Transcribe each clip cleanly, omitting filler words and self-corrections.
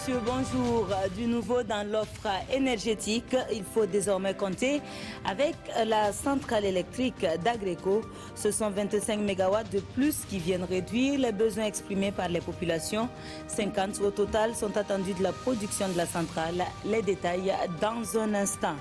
messieurs, bonjour. Du nouveau dans l'offre énergétique, il faut désormais compter avec la centrale électrique d'Agreco. Ce sont 25 MW de plus qui viennent réduire les besoins exprimés par les populations. 50 au total sont attendus de la production de la centrale. Les détails dans un instant.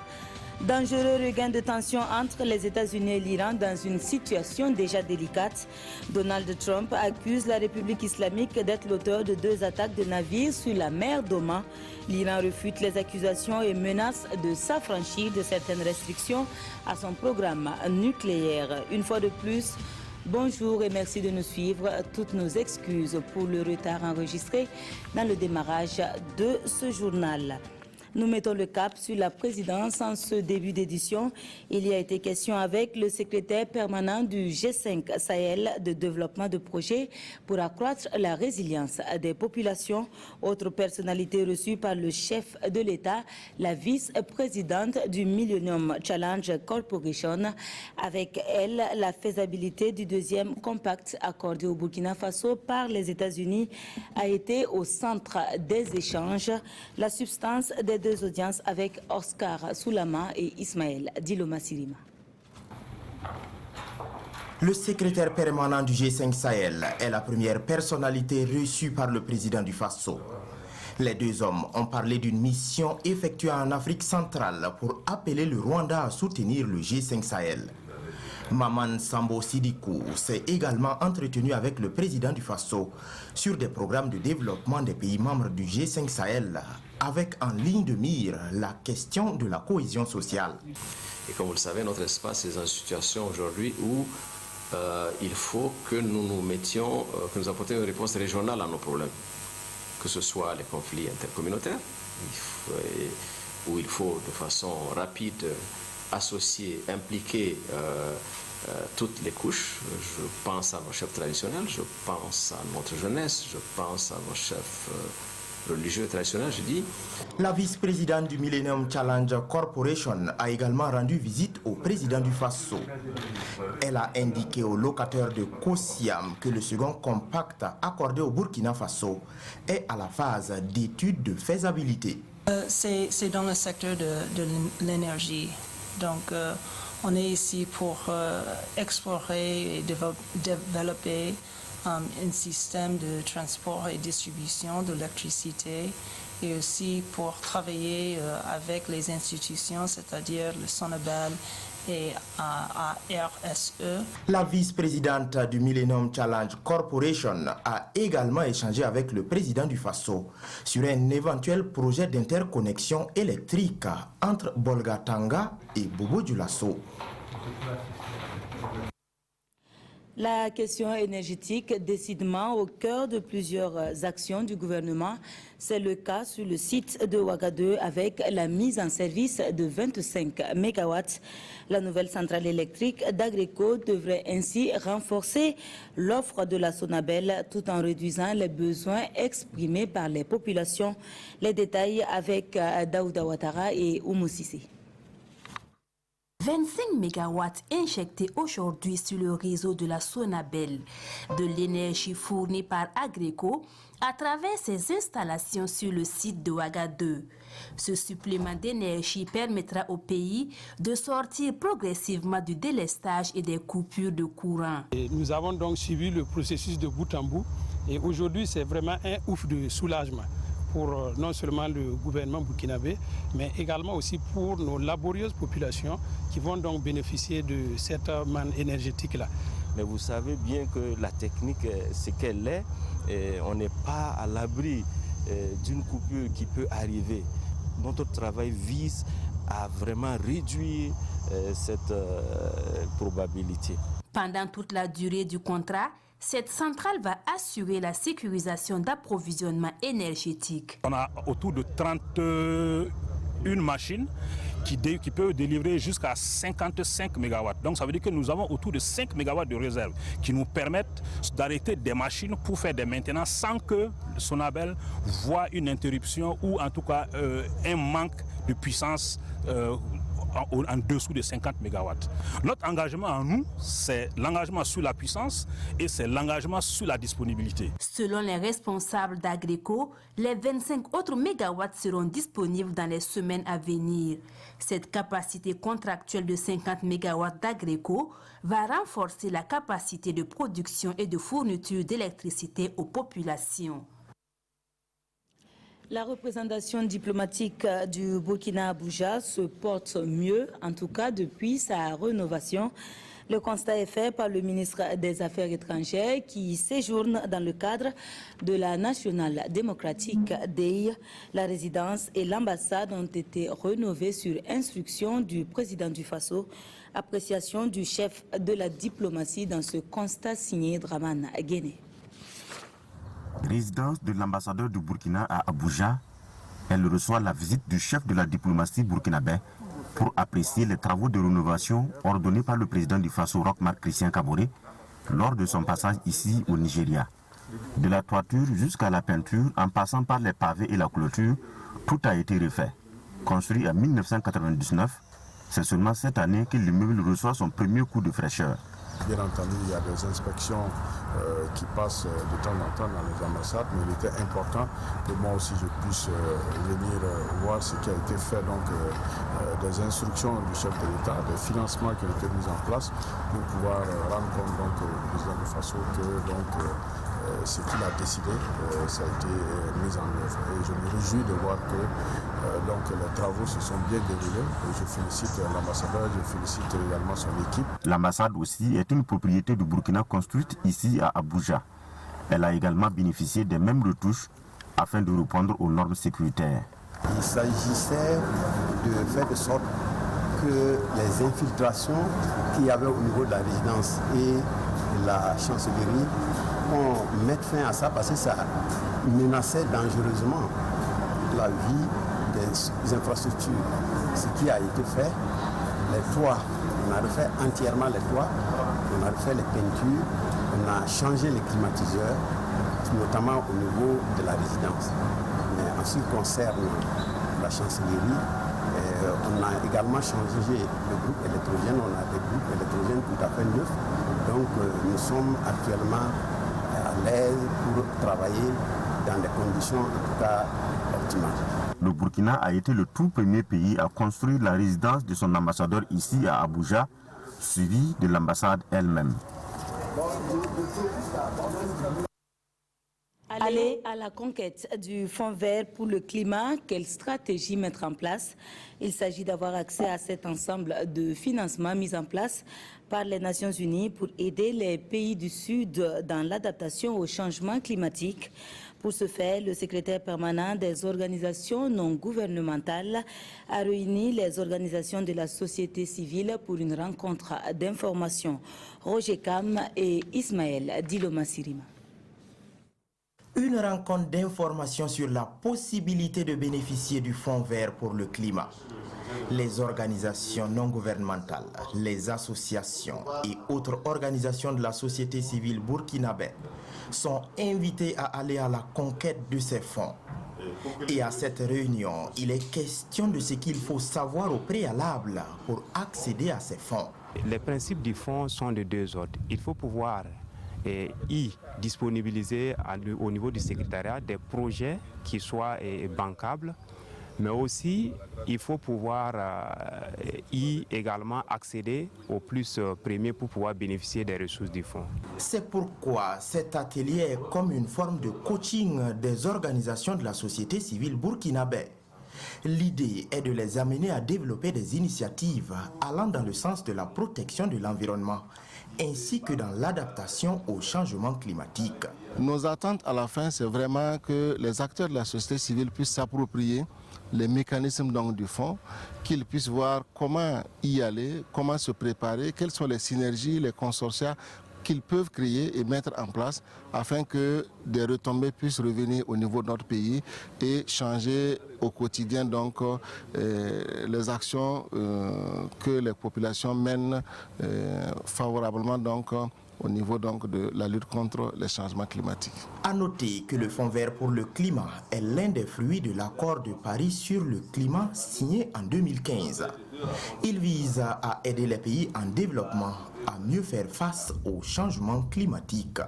Dangereux regain de tension entre les États-Unis et l'Iran dans une situation déjà délicate. Donald Trump accuse la République islamique d'être l'auteur de 2 attaques de navires sur la mer d'Oman. L'Iran refute les accusations et menace de s'affranchir de certaines restrictions à son programme nucléaire. Une fois de plus, bonjour et merci de nous suivre. Toutes nos excuses pour le retard enregistré dans le démarrage de ce journal. Nous mettons le cap sur la présidence en ce début d'édition. Il y a été question avec le secrétaire permanent du G5 Sahel de développement de projets pour accroître la résilience des populations. Autre personnalité reçue par le chef de l'État, la vice-présidente du Millennium Challenge Corporation. Avec elle, la faisabilité du 2e compact accordé au Burkina Faso par les États-Unis a été au centre des échanges. La substance des 2 audiences avec Oscar Soulama et Ismaël Diloma Sirima. Le secrétaire permanent du G5 Sahel est la première personnalité reçue par le président du Faso. Les 2 hommes ont parlé d'une mission effectuée en Afrique centrale pour appeler le Rwanda à soutenir le G5 Sahel. Maman Sambo Sidikou s'est également entretenu avec le président du Faso sur des programmes de développement des pays membres du G5 Sahel, avec en ligne de mire la question de la cohésion sociale. Et comme vous le savez, notre espace est dans une situation aujourd'hui où il faut que nous nous mettions, que nous apportions une réponse régionale à nos problèmes, que ce soit les conflits intercommunautaires, où il faut de façon rapide associer, impliquer toutes les couches. Je pense à nos chefs traditionnels, je pense à notre jeunesse, je pense à nos chefs religieux traditionnels, je dis. La vice-présidente du Millennium Challenge Corporation a également rendu visite au président du Faso. Elle a indiqué aux locataires de Kosiam que le second compact accordé au Burkina Faso est à la phase d'étude de faisabilité. C'est dans le secteur de l'énergie. Donc, on est ici pour explorer et développer un système de transport et distribution de l'électricité et aussi pour travailler avec les institutions, c'est-à-dire le SONABEL et RSE. La vice-présidente du Millennium Challenge Corporation a également échangé avec le président du Faso sur un éventuel projet d'interconnexion électrique entre Bolgatanga et Bobo-Dioulasso. La question énergétique, décidément au cœur de plusieurs actions du gouvernement. C'est le cas sur le site de Ouagadougou avec la mise en service de 25 MW. La nouvelle centrale électrique d'Agreco devrait ainsi renforcer l'offre de la Sonabel tout en réduisant les besoins exprimés par les populations. Les détails avec Daouda Ouattara et Oumou Sissé. 25 MW injectés aujourd'hui sur le réseau de la Sonabel, de l'énergie fournie par Agreco à travers ses installations sur le site de Ouagadougou. Ce supplément d'énergie permettra au pays de sortir progressivement du délestage et des coupures de courant. Nous avons donc suivi le processus de bout en bout et aujourd'hui c'est vraiment un ouf de soulagement pour non seulement le gouvernement burkinabé, mais également aussi pour nos laborieuses populations qui vont donc bénéficier de cette manne énergétique-là. Mais vous savez bien que la technique, c'est qu'elle est, et on n'est pas à l'abri d'une coupure qui peut arriver. Notre travail vise à vraiment réduire cette probabilité. Pendant toute la durée du contrat, cette centrale va assurer la sécurisation d'approvisionnement énergétique. On a autour de 31 machines qui peuvent délivrer jusqu'à 55 MW. Donc ça veut dire que nous avons autour de 5 MW de réserve qui nous permettent d'arrêter des machines pour faire des maintenances sans que Sonabel voit une interruption ou en tout cas un manque de puissance en dessous de 50 MW. Notre engagement à nous, c'est l'engagement sur la puissance et c'est l'engagement sur la disponibilité. Selon les responsables d'Agreco, les 25 autres mégawatts seront disponibles dans les semaines à venir. Cette capacité contractuelle de 50 mégawatts d'Agreco va renforcer la capacité de production et de fourniture d'électricité aux populations. La représentation diplomatique du Burkina à Abuja se porte mieux, en tout cas depuis sa rénovation. Le constat est fait par le ministre des Affaires étrangères qui séjourne dans le cadre de la Nationale démocratique DEI. La résidence et l'ambassade ont été rénovées sur instruction du président du Faso. Appréciation du chef de la diplomatie dans ce constat signé Dramane Guéné. Résidence de l'ambassadeur du Burkina à Abuja, elle reçoit la visite du chef de la diplomatie burkinabé pour apprécier les travaux de rénovation ordonnés par le président du Faso, Roch Marc Christian Kaboré, lors de son passage ici au Nigeria. De la toiture jusqu'à la peinture, en passant par les pavés et la clôture, tout a été refait. Construit en 1999, c'est seulement cette année que l'immeuble reçoit son premier coup de fraîcheur. Bien entendu, il y a des inspections qui passent de temps en temps dans les ambassades, mais il était important que moi aussi je puisse venir voir ce qui a été fait, donc des instructions du chef de l'État, des financements qui ont été mis en place pour pouvoir rendre compte donc, au président du Faso que ce qu'il a décidé, ça a été mis en œuvre. Et je me réjouis de voir que donc, les travaux se sont bien déroulés. Et je félicite l'ambassadeur, je félicite également son équipe. L'ambassade aussi est une propriété du Burkina construite ici à Abuja. Elle a également bénéficié des mêmes retouches afin de répondre aux normes sécuritaires. Il s'agissait de faire de sorte que les infiltrations qu'il y avait au niveau de la résidence et de la chancellerie, on mette fin à ça parce que ça menaçait dangereusement la vie des infrastructures. Ce qui a été fait, les toits, on a refait entièrement les toits, on a refait les peintures, on a changé les climatiseurs, notamment au niveau de la résidence. Mais en ce qui concerne la chancellerie, on a également changé le groupe électrogène, on a des groupes électrogènes tout à fait neufs. Donc nous sommes actuellement à l'aise pour travailler dans des conditions en tout cas optimales. Le Burkina a été le tout premier pays à construire la résidence de son ambassadeur ici à Abuja, suivi de l'ambassade elle-même. Aller à la conquête du Fonds vert pour le climat, quelle stratégie mettre en place? Il s'agit d'avoir accès à cet ensemble de financements mis en place par les Nations Unies pour aider les pays du Sud dans l'adaptation au changement climatique. Pour ce faire, le secrétaire permanent des organisations non gouvernementales a réuni les organisations de la société civile pour une rencontre d'information. Roger Kam et Ismaël Diloma Sirima. Une rencontre d'information sur la possibilité de bénéficier du Fonds vert pour le climat. Les organisations non gouvernementales, les associations et autres organisations de la société civile burkinabé sont invitées à aller à la conquête de ces fonds. Et à cette réunion, il est question de ce qu'il faut savoir au préalable pour accéder à ces fonds. Les principes du fonds sont de deux ordres. Il faut pouvoir disponibiliser au niveau du secrétariat des projets qui soient bancables, mais aussi il faut pouvoir également accéder au plus premier pour pouvoir bénéficier des ressources du fonds. C'est pourquoi cet atelier est comme une forme de coaching des organisations de la société civile burkinabé. L'idée est de les amener à développer des initiatives allant dans le sens de la protection de l'environnement ainsi que dans l'adaptation au changement climatique. Nos attentes à la fin, c'est vraiment que les acteurs de la société civile puissent s'approprier les mécanismes donc, du fonds, qu'ils puissent voir comment y aller, comment se préparer, quelles sont les synergies, les consortia qu'ils peuvent créer et mettre en place afin que des retombées puissent revenir au niveau de notre pays et changer au quotidien donc les actions que les populations mènent favorablement donc au niveau donc de la lutte contre les changements climatiques. À noter que le Fonds vert pour le climat est l'un des fruits de l'accord de Paris sur le climat signé en 2015. Il vise à aider les pays en développement à mieux faire face au changement climatique.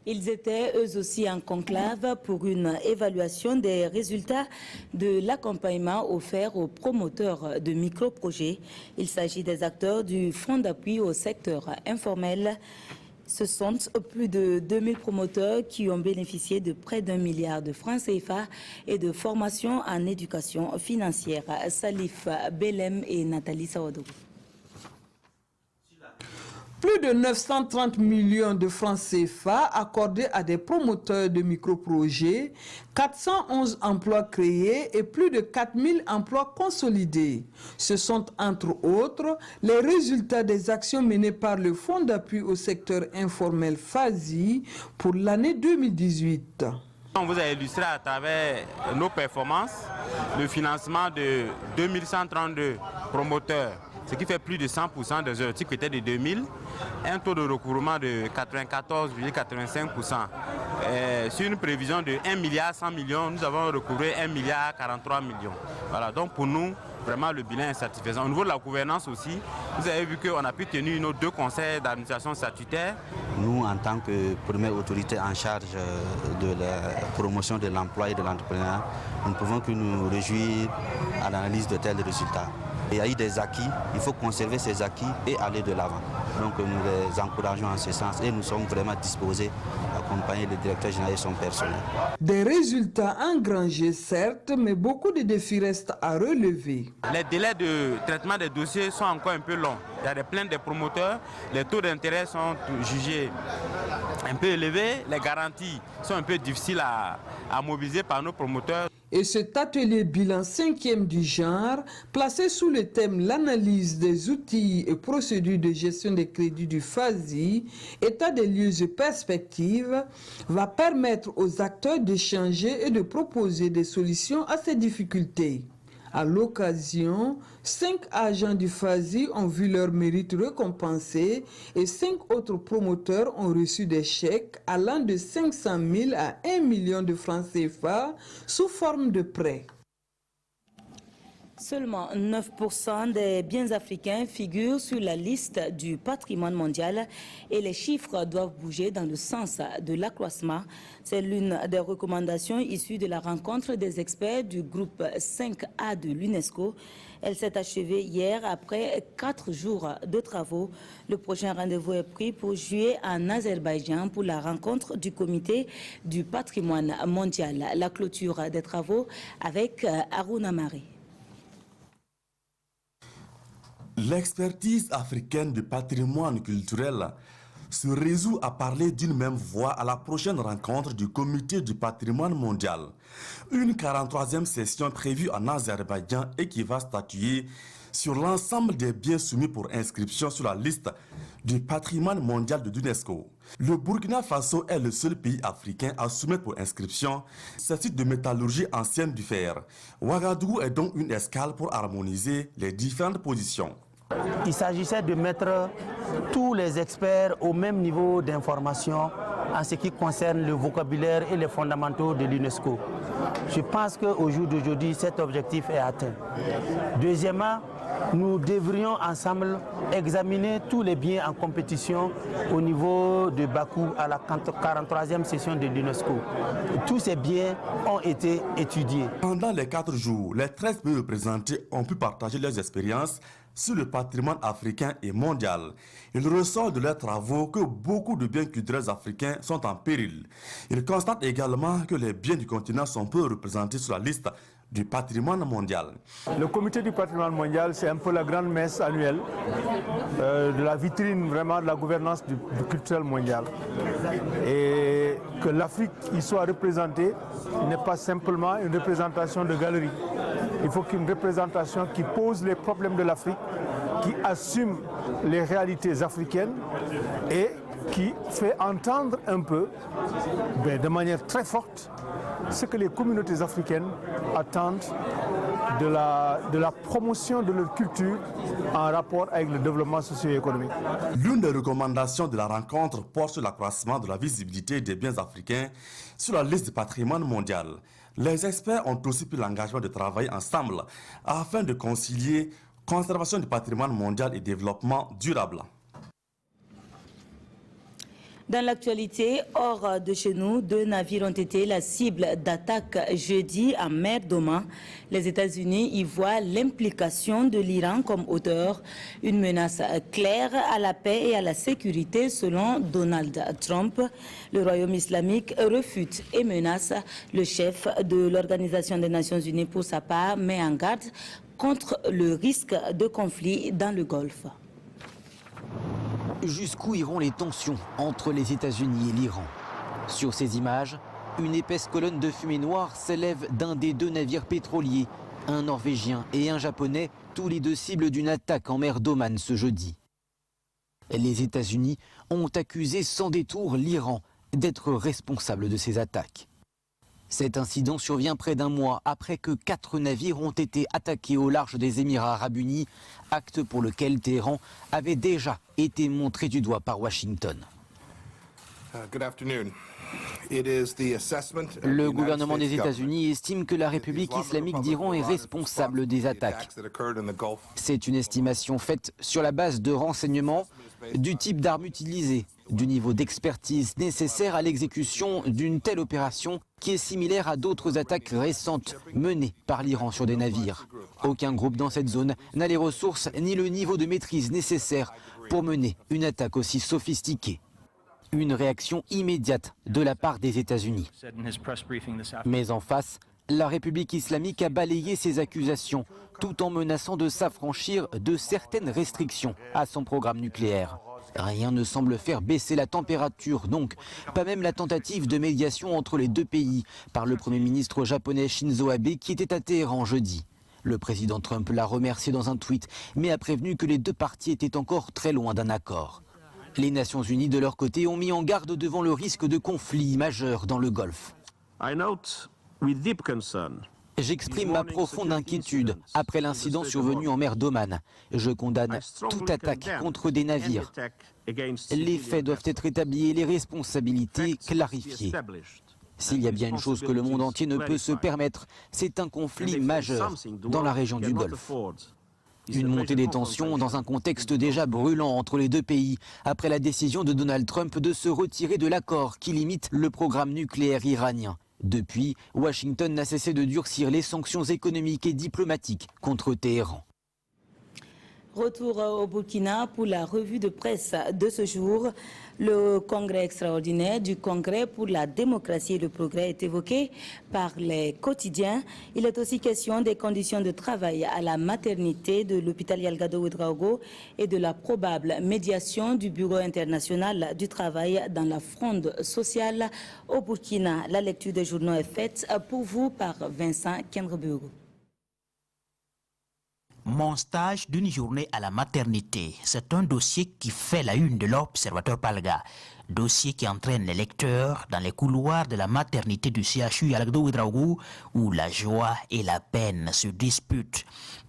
Ils étaient eux aussi en conclave pour une évaluation des résultats de l'accompagnement offert aux promoteurs de micro-projets. Il s'agit des acteurs du Fonds d'appui au secteur informel. Ce sont plus de 2000 promoteurs qui ont bénéficié de près d'1 milliard de francs CFA et de formation en éducation financière. Salif Belem et Nathalie Sawadou. Plus de 930 millions de francs CFA accordés à des promoteurs de microprojets, 411 emplois créés et plus de 4000 emplois consolidés. Ce sont entre autres les résultats des actions menées par le Fonds d'appui au secteur informel FASI pour l'année 2018. On vous a illustré à travers nos performances le financement de 2132 promoteurs, ce qui fait plus de 100% des objectifs qui étaient de 2000, un taux de recouvrement de 94,85%. Sur une prévision de 1 milliard 100 millions, nous avons recouvré 1 milliard 43 millions. Voilà, donc pour nous, vraiment le bilan est satisfaisant. Au niveau de la gouvernance aussi, vous avez vu qu'on a pu tenir nos 2 conseils d'administration statutaire. Nous, en tant que première autorité en charge de la promotion de l'emploi et de l'entrepreneuriat, nous ne pouvons que nous réjouir à l'analyse de tels résultats. Il y a eu des acquis, il faut conserver ces acquis et aller de l'avant. Donc nous les encourageons en ce sens et nous sommes vraiment disposés à accompagner le directeur général et son personnel. Des résultats engrangés certes, mais beaucoup de défis restent à relever. Les délais de traitement des dossiers sont encore un peu longs. Il y a des plaintes des promoteurs, les taux d'intérêt sont jugés un peu élevés, les garanties sont un peu difficiles à mobiliser par nos promoteurs. Et cet atelier bilan 5e du genre, placé sous le thème l'analyse des outils et procédures de gestion des crédits du FASI, état des lieux et perspectives, va permettre aux acteurs d'échanger et de proposer des solutions à ces difficultés. À l'occasion, 5 agents du FASI ont vu leur mérite récompensé et 5 autres promoteurs ont reçu des chèques allant de 500 000 à 1 million de francs CFA sous forme de prêts. Seulement 9% des biens africains figurent sur la liste du patrimoine mondial et les chiffres doivent bouger dans le sens de l'accroissement. C'est l'une des recommandations issues de la rencontre des experts du groupe 5A de l'UNESCO. Elle s'est achevée hier après 4 jours de travaux. Le prochain rendez-vous est pris pour juillet en Azerbaïdjan pour la rencontre du comité du patrimoine mondial. La clôture des travaux avec Aruna Mari. L'expertise africaine du patrimoine culturel se résout à parler d'une même voix à la prochaine rencontre du Comité du patrimoine mondial. Une 43e session prévue en Azerbaïdjan et qui va statuer sur l'ensemble des biens soumis pour inscription sur la liste du patrimoine mondial de l'UNESCO. Le Burkina Faso est le seul pays africain à soumettre pour inscription ce site de métallurgie ancienne du fer. Ouagadougou est donc une escale pour harmoniser les différentes positions. Il s'agissait de mettre tous les experts au même niveau d'information en ce qui concerne le vocabulaire et les fondamentaux de l'UNESCO. Je pense qu'au jour d'aujourd'hui, cet objectif est atteint. Deuxièmement, nous devrions ensemble examiner tous les biens en compétition au niveau de Bakou à la 43e session de l'UNESCO. Tous ces biens ont été étudiés. Pendant les 4 jours, les 13 pays représentés ont pu partager leurs expériences sur le patrimoine africain et mondial. Il ressort de leurs travaux que beaucoup de biens culturels africains sont en péril. Ils constatent également que les biens du continent sont peu représentés sur la liste du patrimoine mondial. Le comité du patrimoine mondial, c'est un peu la grande messe annuelle de la vitrine vraiment de la gouvernance du culturel mondial. Et que l'Afrique y soit représentée n'est pas simplement une représentation de galerie. Il faut qu'une représentation qui pose les problèmes de l'Afrique, qui assume les réalités africaines et qui fait entendre un peu, de manière très forte, ce que les communautés africaines attendent de la promotion de leur culture en rapport avec le développement socio-économique. L'une des recommandations de la rencontre porte sur l'accroissement de la visibilité des biens africains sur la liste du patrimoine mondial. Les experts ont aussi pris l'engagement de travailler ensemble afin de concilier conservation du patrimoine mondial et développement durable. Dans l'actualité, hors de chez nous, 2 navires ont été la cible d'attaques jeudi en mer d'Oman. Les États-Unis y voient l'implication de l'Iran comme auteur, une menace claire à la paix et à la sécurité selon Donald Trump. Le Royaume islamique refute et menace. Le chef de l'Organisation des Nations Unies, pour sa part, met en garde contre le risque de conflit dans le Golfe. Jusqu'où iront les tensions entre les États-Unis et l'Iran? Sur ces images, une épaisse colonne de fumée noire s'élève d'un des 2 navires pétroliers, un norvégien et un japonais, tous les 2 cibles d'une attaque en mer d'Oman ce jeudi. Les États-Unis ont accusé sans détour l'Iran d'être responsable de ces attaques. Cet incident survient près d'un mois après que 4 navires ont été attaqués au large des Émirats arabes unis, acte pour lequel Téhéran avait déjà été montré du doigt par Washington. Le gouvernement des États-Unis estime que la République islamique d'Iran est responsable des attaques. C'est une estimation faite sur la base de renseignements, du type d'armes utilisées, du niveau d'expertise nécessaire à l'exécution d'une telle opération qui est similaire à d'autres attaques récentes menées par l'Iran sur des navires. Aucun groupe dans cette zone n'a les ressources ni le niveau de maîtrise nécessaire pour mener une attaque aussi sophistiquée. Une réaction immédiate de la part des États-Unis. Mais en face, la République islamique a balayé ces accusations tout en menaçant de s'affranchir de certaines restrictions à son programme nucléaire. Rien ne semble faire baisser la température, donc pas même la tentative de médiation entre les 2 pays par le Premier ministre japonais Shinzo Abe qui était à Téhéran jeudi. Le président Trump l'a remercié dans un tweet, mais a prévenu que les 2 parties étaient encore très loin d'un accord. Les Nations Unies, de leur côté, ont mis en garde devant le risque de conflits majeurs dans le Golfe. J'exprime ma profonde inquiétude après l'incident survenu en mer d'Oman. Je condamne toute attaque contre des navires. Les faits doivent être établis et les responsabilités clarifiées. S'il y a bien une chose que le monde entier ne peut se permettre, c'est un conflit majeur dans la région du Golfe. Une montée des tensions dans un contexte déjà brûlant entre les 2 pays, après la décision de Donald Trump de se retirer de l'accord qui limite le programme nucléaire iranien. Depuis, Washington n'a cessé de durcir les sanctions économiques et diplomatiques contre Téhéran. Retour au Burkina pour la revue de presse de ce jour. Le congrès extraordinaire du Congrès pour la démocratie et le progrès est évoqué par les quotidiens. Il est aussi question des conditions de travail à la maternité de l'hôpital Yalgado Ouedraogo et de la probable médiation du Bureau international du travail dans la fronde sociale au Burkina. La lecture des journaux est faite pour vous par Vincent Kendrebureau. Mon stage d'une journée à la maternité, c'est un dossier qui fait la une de l'Observateur Palga. Dossier qui entraîne les lecteurs dans les couloirs de la maternité du CHU Yalgado Ouedraogo où la joie et la peine se disputent.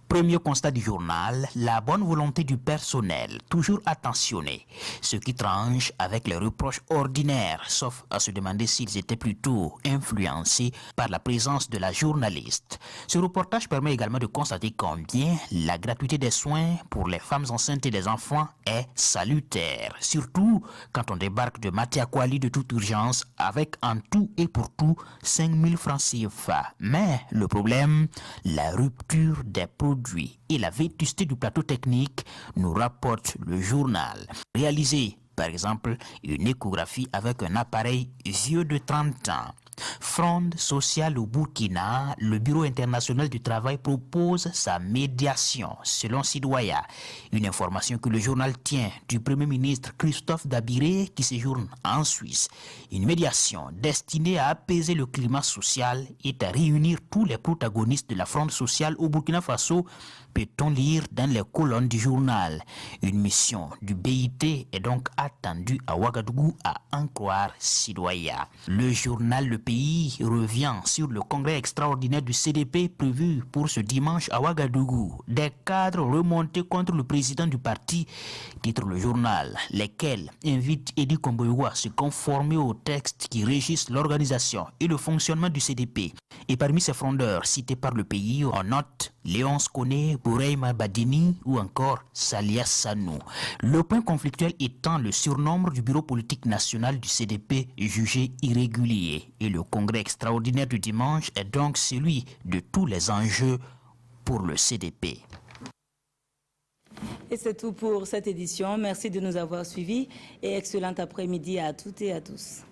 Premier constat du journal, la bonne volonté du personnel, toujours attentionné, ce qui tranche avec les reproches ordinaires, sauf à se demander s'ils étaient plutôt influencés par la présence de la journaliste. Ce reportage permet également de constater combien la gratuité des soins pour les femmes enceintes et des enfants est salutaire, surtout quand on débarque de Matiakwali de toute urgence avec en tout et pour tout 5 000 francs CFA. Mais le problème, la rupture des produits et la vétusté du plateau technique, nous rapporte le journal. Réaliser, par exemple, une échographie avec un appareil vieux de 30 ans. Fronde sociale au Burkina, le Bureau international du travail propose sa médiation, selon Sidoya. Une information que le journal tient du Premier ministre Christophe Dabiré qui séjourne en Suisse. Une médiation destinée à apaiser le climat social et à réunir tous les protagonistes de la fronde sociale au Burkina Faso, peut-on lire dans les colonnes du journal. Une mission du BIT est donc attendue à Ouagadougou, à en croire Sidoya. Le journal Le Pays revient sur le congrès extraordinaire du CDP prévu pour ce dimanche à Ouagadougou. Des cadres remontés contre le président du parti, titre le journal, lesquels invitent Edi Komboyo à se conformer aux textes qui régissent l'organisation et le fonctionnement du CDP. Et parmi ces frondeurs cités par Le Pays, on note Léonce Koné, Boureima Badini ou encore Salia Sanou. Le point conflictuel étant le surnombre du bureau politique national du CDP jugé irrégulier. Et le congrès extraordinaire du dimanche est donc celui de tous les enjeux pour le CDP. Et c'est tout pour cette édition. Merci de nous avoir suivis et excellent après-midi à toutes et à tous.